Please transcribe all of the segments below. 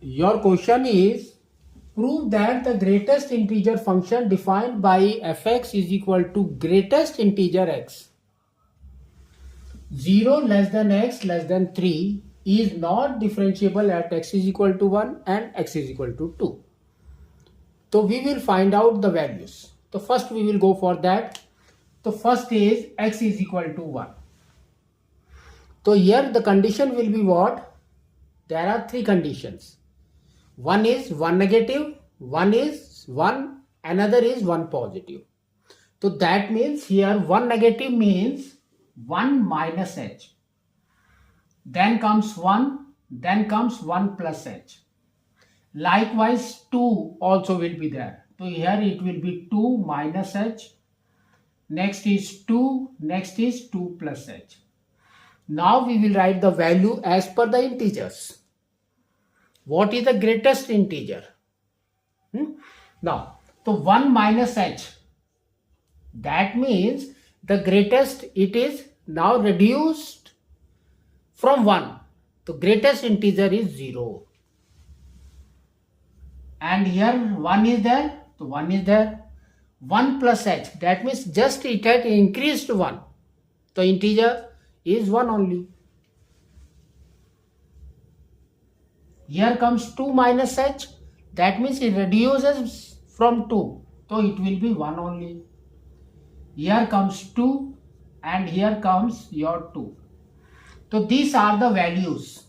Your question is, prove that the greatest integer function defined by fx is equal to greatest integer x 0 less than x less than 3 is not differentiable at x is equal to 1 and x is equal to 2. So we will find out the values. So first we will go for that. So first is x is equal to 1. So here the condition will be what? There are three conditions. One is 1 negative, one is 1, another is 1 positive. So that means here 1 negative means 1 minus h. Then comes 1, then comes 1 plus h. Likewise 2 also will be there. So here it will be 2 minus h. Next is 2, next is 2 plus h. Now we will write the value as per the integers. What is the greatest integer? Now, so 1 minus h. That means the greatest, it is now reduced from 1. The greatest integer is 0. And here 1 is there. So 1 is there. 1 plus h. That means just it had increased 1. The integer is 1 only. Here comes 2 minus h. That means it reduces from 2. So it will be 1 only. Here comes 2 and here comes your 2. So these are the values.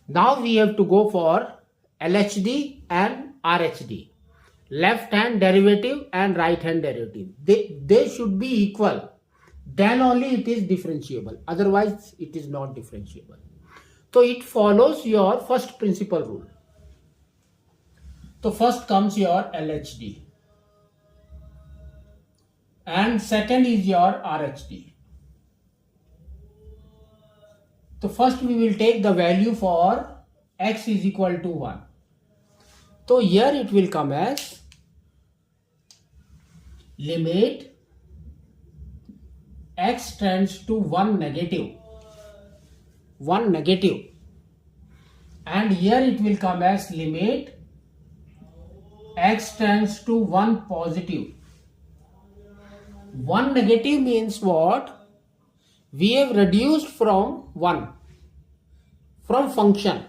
Now we have to go for LHD and RHD. Left hand derivative and right hand derivative. They should be equal. Then only it is differentiable. Otherwise it is not differentiable. So it follows your first principal rule. So first comes your LHD. And second is your RHD. So first we will take the value for x is equal to 1. So here it will come as limit x tends to 1 negative. And here it will come as limit x tends to 1 positive. 1 negative means what? We have reduced from 1, from function.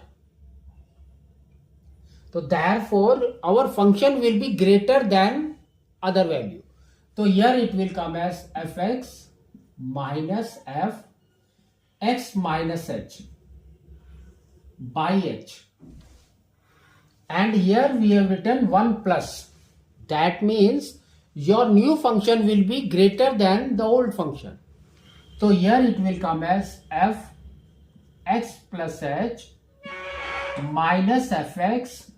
So therefore our function will be greater than other value. So here it will come as fx minus f x minus h by h. And here we have written 1 plus. That means your new function will be greater than the old function. So here it will come as f x plus h minus fx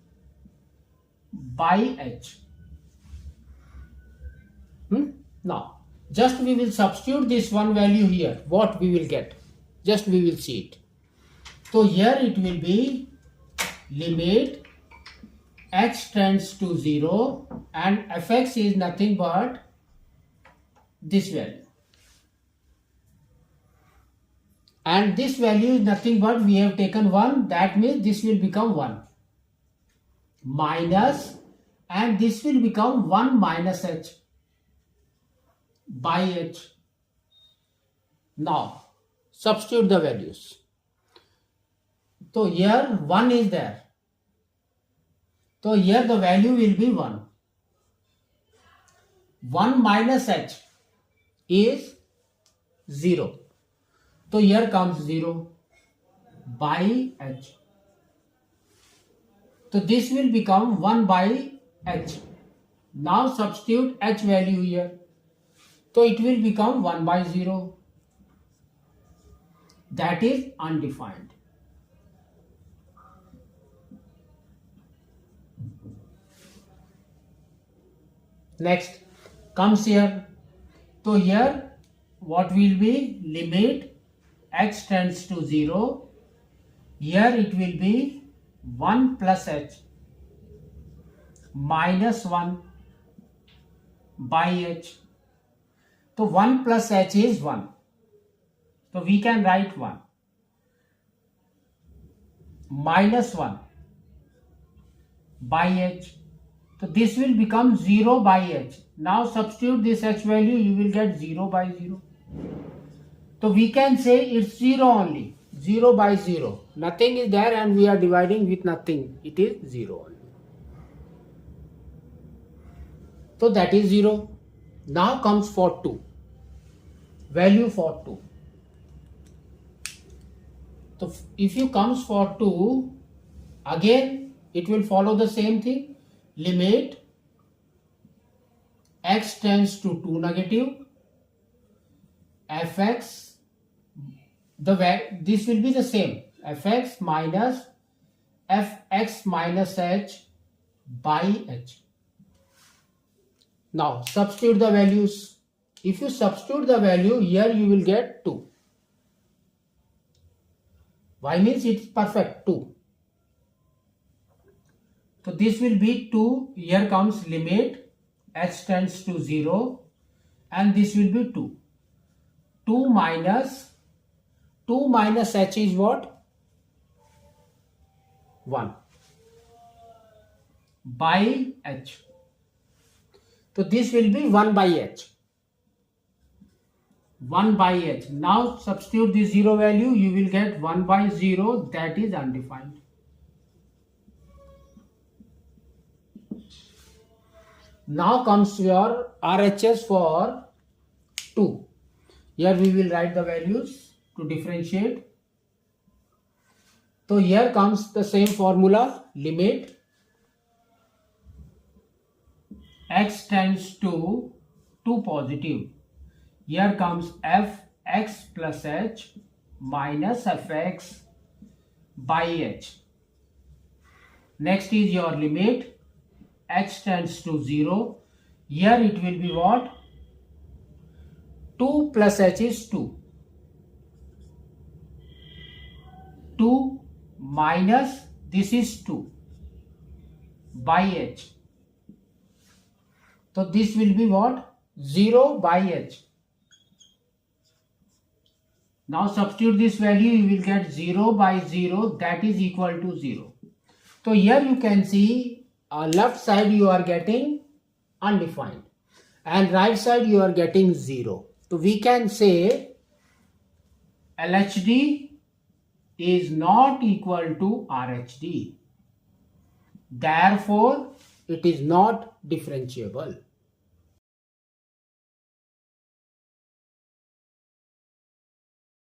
by h. Now, just we will substitute this one value here. What we will get? Just we will see it. So here it will be limit x tends to 0 and fx is nothing but this value. And this value is nothing but we have taken 1. That means this will become 1. Minus, and this will become 1 minus h by h. Now substitute the values. So here 1 is there. So here the value will be 1. 1 minus h is 0. So here comes 0 by h. So this will become 1 by h. Now substitute h value here. So it will become 1 by 0. That is undefined. Next comes here. So here what will be limit x tends to 0. Here it will be 1 plus h minus 1 by h. So 1 plus h is 1. So we can write 1. minus 1 by h. So this will become 0 by h. Now substitute this h value, you will get 0 by 0. So we can say it's 0 only. 0 by 0. Nothing is there and we are dividing with nothing. It is 0 only. So that is 0. Now comes for 2. Value for 2. So if you comes for 2, again it will follow the same thing. Limit x tends to 2 negative, fx, this will be the same, fx minus fx minus h by h. Now substitute the values. If you substitute the value here, you will get 2. Y means it's perfect, 2. So this will be 2. Here comes limit h tends to 0 and this will be 2. 2 minus h is what? 1 by h. So this will be 1 by h. 1 by h. Now substitute the 0 value, you will get 1 by 0, that is undefined. Now comes your RHS for 2. Here we will write the values to differentiate. So here comes the same formula, limit x tends to 2 positive. Here comes fx plus h minus fx by h. Next is your limit h tends to 0. Here it will be what? 2 plus h is 2. 2 minus this is 2 by h. So this will be what? 0 by h. Now substitute this value, you will get 0 by 0, that is equal to 0. So here you can see left side you are getting undefined and right side you are getting 0. So we can say LHD is not equal to RHD. Therefore, it is not differentiable.